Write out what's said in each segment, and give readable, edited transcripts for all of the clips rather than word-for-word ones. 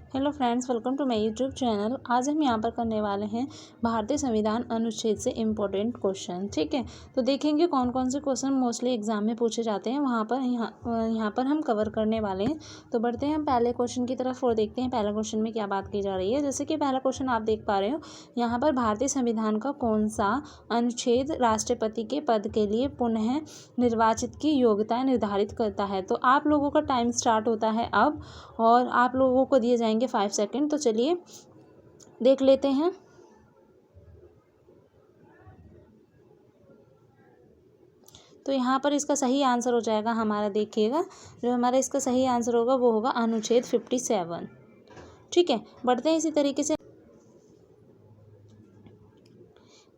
Hello friends, welcome to my YouTube channel. आज हम यहाँ पर करने वाले हैं भारतीय संविधान अनुच्छेद से इम्पोर्टेंट क्वेश्चन। ठीक है, तो देखेंगे कौन कौन से क्वेश्चन मोस्टली एग्जाम में पूछे जाते हैं, यहाँ पर हम कवर करने वाले हैं। तो बढ़ते हैं हम पहले क्वेश्चन की तरफ और देखते हैं पहले क्वेश्चन में क्या बात की जा रही है। जैसे कि पहला क्वेश्चन आप देख पा रहे हो, यहाँ पर भारतीय संविधान का कौन सा अनुच्छेद राष्ट्रपति के पद के लिए पुनः निर्वाचित की योग्यता निर्धारित करता है। तो आप लोगों का टाइम स्टार्ट होता है अब, और आप लोगों को दिए जाएंगे 5 सेकंड। तो चलिए देख लेते हैं। तो यहाँ पर इसका सही आंसर हो जाएगा हमारा, देखिएगा जो हमारा इसका सही आंसर होगा वो होगा अनुच्छेद 57। ठीक है, बढ़ते हैं इसी तरीके से।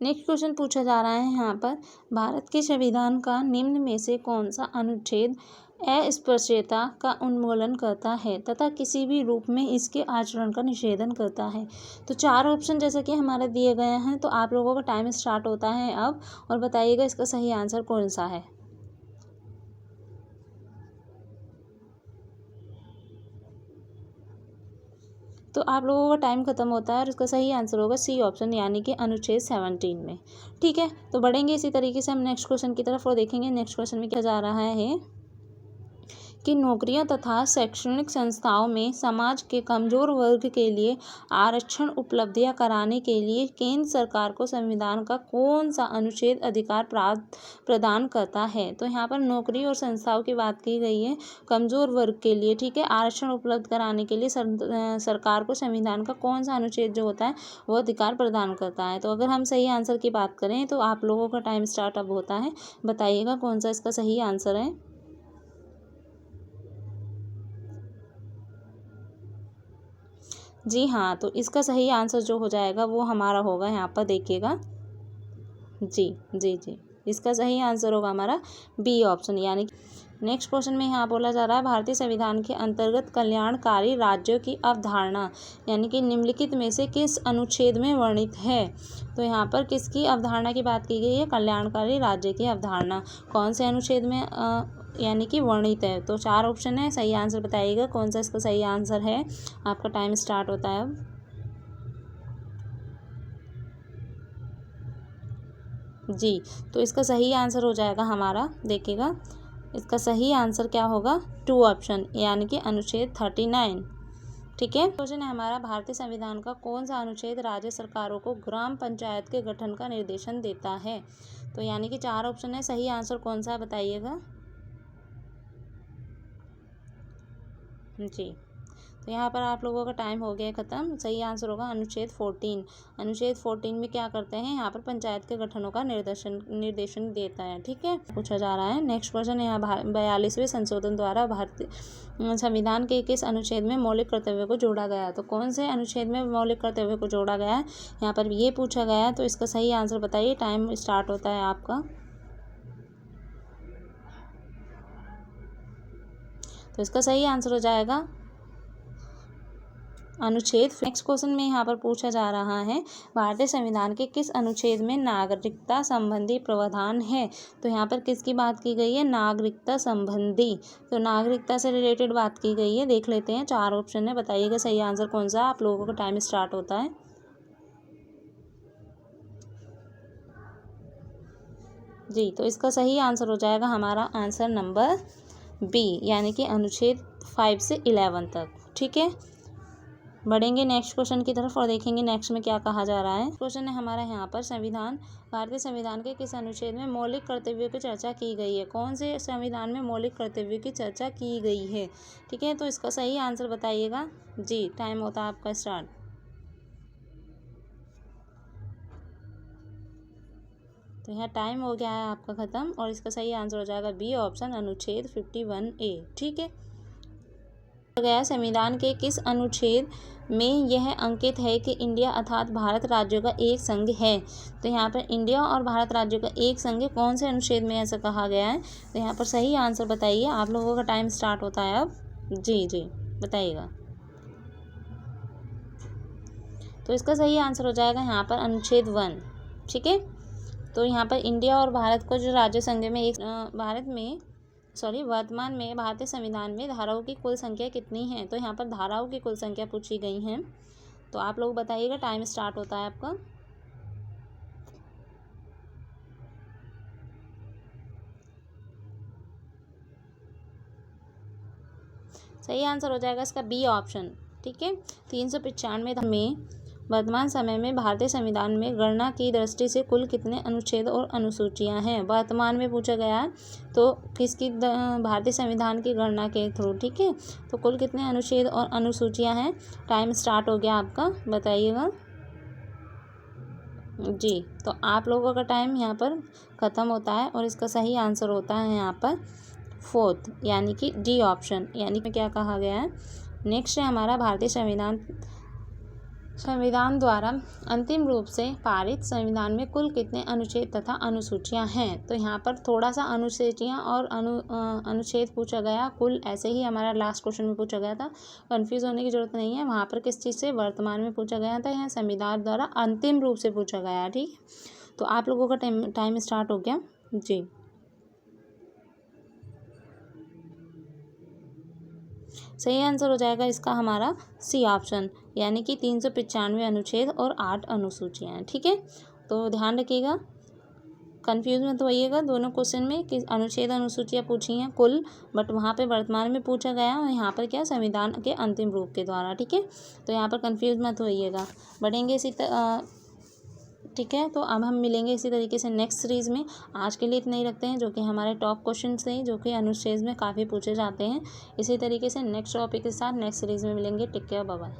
नेक्स्ट क्वेश्चन पूछा जा रहा है यहाँ पर, भारत के संविधान का निम्न में से कौन सा अनुच्छेद अस्पृश्यता का उन्मूलन करता है तथा किसी भी रूप में इसके आचरण का निषेधन करता है। तो 4 ऑप्शन जैसे कि हमारे दिए गए हैं, तो आप लोगों का टाइम स्टार्ट होता है अब, और बताइएगा इसका सही आंसर कौन सा है। तो आप लोगों का टाइम खत्म होता है और इसका सही आंसर होगा सी ऑप्शन, यानी कि अनुच्छेद 17 में। ठीक है, तो बढ़ेंगे इसी तरीके से हम नेक्स्ट क्वेश्चन की तरफ और देखेंगे नेक्स्ट क्वेश्चन में क्या जा रहा है कि नौकरियां तथा शैक्षणिक संस्थाओं में समाज के कमजोर वर्ग के लिए आरक्षण उपलब्धियां कराने के लिए केंद्र सरकार को संविधान का कौन सा अनुच्छेद अधिकार प्रदान करता है। तो यहाँ पर नौकरी और संस्थाओं की बात की गई है कमजोर वर्ग के लिए। ठीक है, आरक्षण उपलब्ध कराने के लिए सरकार को संविधान का कौन सा अनुच्छेद जो होता है वो अधिकार प्रदान करता है। तो अगर हम सही आंसर की बात करें तो आप लोगों का टाइम स्टार्ट अब होता है, बताइएगा कौन सा इसका सही आंसर है। जी हाँ, तो इसका सही आंसर जो हो जाएगा वो हमारा होगा, यहाँ पर देखिएगा, जी जी जी, इसका सही आंसर होगा हमारा बी ऑप्शन। यानी नेक्स्ट क्वेश्चन में यहाँ बोला जा रहा है, भारतीय संविधान के अंतर्गत कल्याणकारी राज्यों की अवधारणा यानी कि निम्नलिखित में से किस अनुच्छेद में वर्णित है। तो यहाँ पर किसकी अवधारणा की बात की गई है, कल्याणकारी राज्य की अवधारणा कौन से अनुच्छेद में यानी कि वर्णित है। तो 4 ऑप्शन है, सही आंसर बताइएगा कौन सा इसका सही आंसर है। आपका टाइम स्टार्ट होता है अब। जी, तो इसका सही आंसर हो जाएगा हमारा, देखिएगा इसका सही आंसर क्या होगा, 2 ऑप्शन, यानी कि अनुच्छेद 39। ठीक है, क्वेश्चन है हमारा, भारतीय संविधान का कौन सा अनुच्छेद राज्य सरकारों को ग्राम पंचायत के गठन का निर्देशन देता है। तो यानी कि 4 ऑप्शन है, सही आंसर कौन सा है बताइएगा। जी, तो यहाँ पर आप लोगों का टाइम हो गया ख़त्म। सही आंसर होगा अनुच्छेद 14। अनुच्छेद 14 में क्या करते हैं, यहाँ पर पंचायत के गठनों का निर्देशन देता है। ठीक है, पूछा जा रहा है नेक्स्ट क्वेश्चन, यहाँ 42वें संशोधन द्वारा भारतीय संविधान के किस अनुच्छेद में मौलिक कर्तव्य को जोड़ा गया है। तो कौन से अनुच्छेद में मौलिक कर्तव्य को जोड़ा गया है, यहाँ पर ये पूछा गया है। तो इसका सही आंसर बताइए, टाइम स्टार्ट होता है आपका। तो इसका सही आंसर हो जाएगा अनुच्छेद। नेक्स्ट क्वेश्चन में यहाँ पर पूछा जा रहा है, भारतीय संविधान के किस अनुच्छेद में नागरिकता संबंधी प्रावधान है। तो यहाँ पर किसकी बात की गई है, नागरिकता संबंधी। तो नागरिकता से रिलेटेड बात की गई है, देख लेते हैं। 4 ऑप्शन है, बताइएगा सही आंसर कौन सा। आप लोगों का टाइम स्टार्ट होता है। जी, तो इसका सही आंसर हो जाएगा हमारा आंसर नंबर बी, यानी कि अनुच्छेद 5 से 11 तक। ठीक है, बढ़ेंगे नेक्स्ट क्वेश्चन की तरफ और देखेंगे नेक्स्ट में क्या कहा जा रहा है। क्वेश्चन है हमारा यहाँ पर, भारतीय संविधान के किस अनुच्छेद में मौलिक कर्तव्यों की चर्चा की गई है। कौन से संविधान में मौलिक कर्तव्यों की चर्चा की गई है। ठीक है, तो इसका सही आंसर बताइएगा। जी, टाइम होता है आपका स्टार्ट। तो यहाँ टाइम हो गया है आपका ख़त्म, और इसका सही आंसर हो जाएगा बी ऑप्शन, अनुच्छेद 51A। ठीक है, गया संविधान के किस अनुच्छेद में यह अंकित है कि इंडिया अर्थात भारत राज्यों का एक संघ है। तो यहाँ पर इंडिया और भारत राज्यों का एक संघ कौन से अनुच्छेद में ऐसा कहा गया है। तो यहाँ पर सही आंसर बताइए, आप लोगों का टाइम स्टार्ट होता है अब। जी जी, बताइएगा। तो इसका सही आंसर हो जाएगा यहाँ पर अनुच्छेद 1। ठीक है, तो यहाँ पर इंडिया और भारत को जो राज्य संघ में एक भारत में वर्तमान में भारतीय संविधान में धाराओं की कुल संख्या कितनी है। तो यहाँ पर धाराओं की कुल संख्या पूछी गई है। तो आप लोग बताइएगा, टाइम स्टार्ट होता है आपका। सही आंसर हो जाएगा इसका बी ऑप्शन। ठीक है, 395 में वर्तमान समय में भारतीय संविधान में गणना की दृष्टि से कुल कितने अनुच्छेद और अनुसूचियां हैं। वर्तमान में पूछा गया है, तो किसकी भारतीय संविधान की गणना के थ्रू। ठीक है, तो कुल कितने अनुच्छेद और अनुसूचियां हैं। टाइम स्टार्ट हो गया आपका, बताइएगा जी। तो आप लोगों का टाइम यहाँ पर ख़त्म होता है और इसका सही आंसर होता है यहाँ पर फोर्थ, यानी कि डी ऑप्शन, यानी कि क्या कहा गया है। नेक्स्ट है हमारा भारतीय संविधान द्वारा अंतिम रूप से पारित संविधान में कुल कितने अनुच्छेद तथा अनुसूचियां हैं। तो यहाँ पर थोड़ा सा अनुसूचियां और अनुच्छेद पूछा गया, कुल ऐसे ही हमारा लास्ट क्वेश्चन में पूछा गया था। कंफ्यूज होने की जरूरत नहीं है। वहाँ पर किस चीज़ से, वर्तमान में पूछा गया था, यहाँ संविधान द्वारा अंतिम रूप से पूछा गया है। ठीक, तो आप लोगों का टाइम स्टार्ट हो गया जी। सही आंसर हो जाएगा इसका हमारा सी ऑप्शन, यानी कि 395 अनुच्छेद और 8 अनुसूचियाँ हैं। ठीक है, तो ध्यान रखिएगा, कंफ्यूज मत होइएगा दोनों क्वेश्चन में कि अनुच्छेद अनुसूचियाँ पूछी हैं कुल, बट वहाँ पे वर्तमान में पूछा गया और यहाँ पर क्या, संविधान के अंतिम रूप के द्वारा। ठीक है, तो यहाँ पर कंफ्यूज मत होइएगा, बढ़ेंगे इसी ठीक है, तो अब हम मिलेंगे इसी तरीके से नेक्स्ट सीरीज़ में। आज के लिए इतना ही रखते हैं, जो कि हमारे टॉप क्वेश्चन थे, जो कि अनुच्छेद में काफ़ी पूछे जाते हैं। इसी तरीके से नेक्स्ट टॉपिक के साथ नेक्स्ट सीरीज़ में मिलेंगे। Take care, bye bye.